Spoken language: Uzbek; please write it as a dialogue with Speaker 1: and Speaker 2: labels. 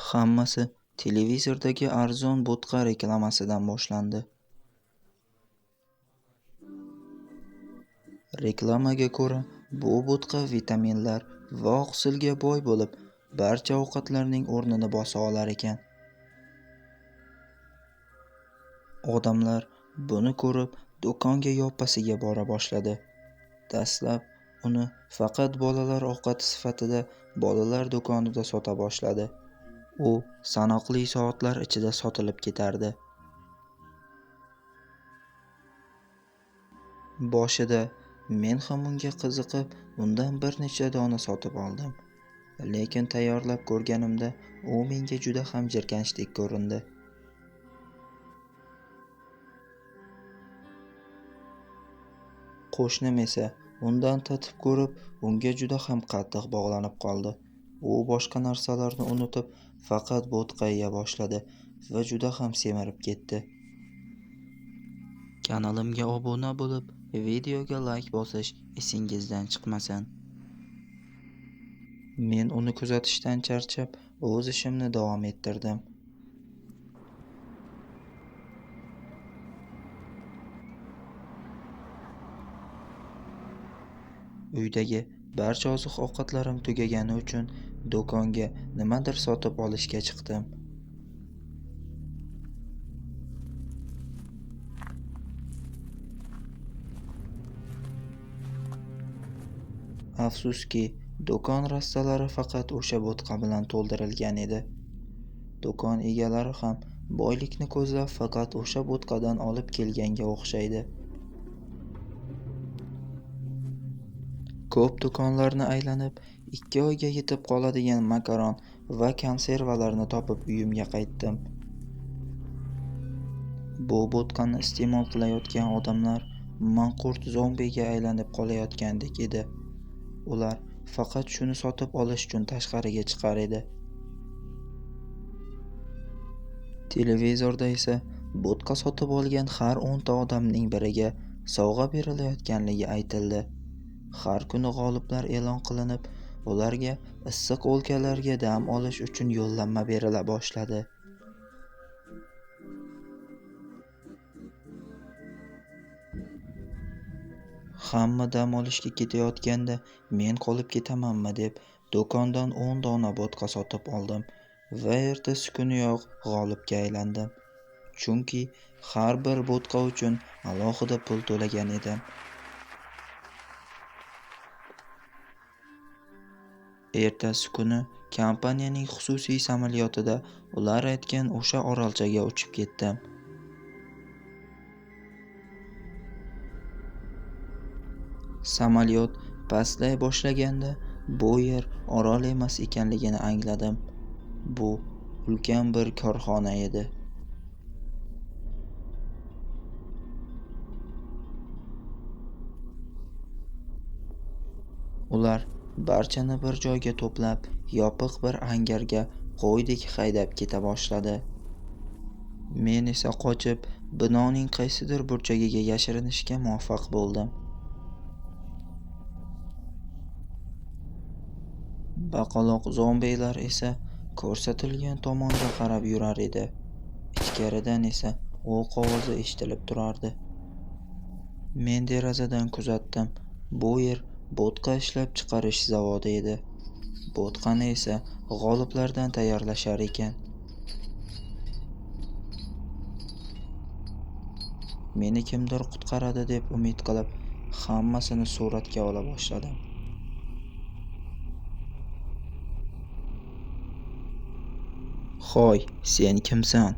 Speaker 1: Hammasi televizordagi arzon bo'tqa reklamasidan boshlandi. Reklamaga ko'ra, bu bo'tqa vitaminlar va oqsilga boy bo'lib, barcha ovqatlarning o'rnini bosa olar ekan. Odamlar buni ko'rib, do'konga yoppasiga bora boshladi. Dastlab uni faqat bolalar ovqati sifatida bolalar do'konida sota boshladi. U sanoqli soatlar ichida sotilib ketardi. Boshida men ham unga qiziqib, undan bir necha dona sotib oldim. Lekin tayyorlab ko'rganimda u menga juda ham jirkanchdek ko'rindi. Qo'shnim esa undan tatib ko'rib, unga juda ham qattiq bog'lanib qoldi. U boshqa narsalarni unutib, faqat bo'tqa yeya boshladi va juda ham semirib ketdi. Kanalimga obuna bo'lib, videoga like bosish esingizdan chiqmasin. Men uni kuzatishdan charchab, o'z ishimni davom ettirdim. Uydagi barcha oziq-ovqatlarim tugagani uchun do'konga nimadir sotib olishga chiqdim. Afsuski, do'kon rastalari faqat o'sha bo'tqa bilan to'ldirilgan edi. Do'kon egalari ham boylikni ko'zlab faqat o'sha bo'tqadan olib kelganga o'xshaydi. Ko'p do'konlarni aylanib, 2 oyga yetib qoladigan makaron va konservalarni topib uyimga qaytdim. Bu bo'tqani iste'mol qilayotgan odamlar manqurt zombiga aylanib qolayotgandek edi. Ular faqat shuni sotib olish uchun tashqariga chiqar edi. Televizorda esa bo'tqa sotib olgan har 10 ta odamning biriga sovg'a berilayotganligi aytildi. Har kuni g'oliblar e'lon qilinib, ularga issiq o'lkalarga dam olish uchun yo'llanma berila boshladi. Hamma dam olishga ketayotganda men qolib ketamanmi deb do'kondan 10 dona bo'tqa sotib oldim va ertasi kuniyoq g'olibga aylandim. Chunki har bir bo'tqa uchun alohida pul to'lagan edim. Ertasi kuni kompaniyaning xususiy samolyotida ular aytgan o'sha orolchaga uchib ketdim. Samolyot pastlay boshlaganda bu yer orol emas ekanligini angladim. Bu ulkan bir korxona edi. Ular barchani bir joyga to'plab, yopiq bir angarga qo'ydek haydab keta boshladi. Men esa qochib, binoning qaysidir burchagiga yashirinishga muvaffaq bo'ldim. Baqaloq zombilar esa ko'rsatilgan tomonga qarab yurar edi. Ichkaridan esa o'q ovozi eshitilib turardi. Men derazadan kuzatdim. Bu yer bo'tqa ishlab chiqarish zavodi edi. Bo'tqani esa g'oliblardan tayyorlashar ekan. Meni kimdir qutqaradi deb umid qilib, hammasini suratga ola boshladim. Xo'y, sen kimsan?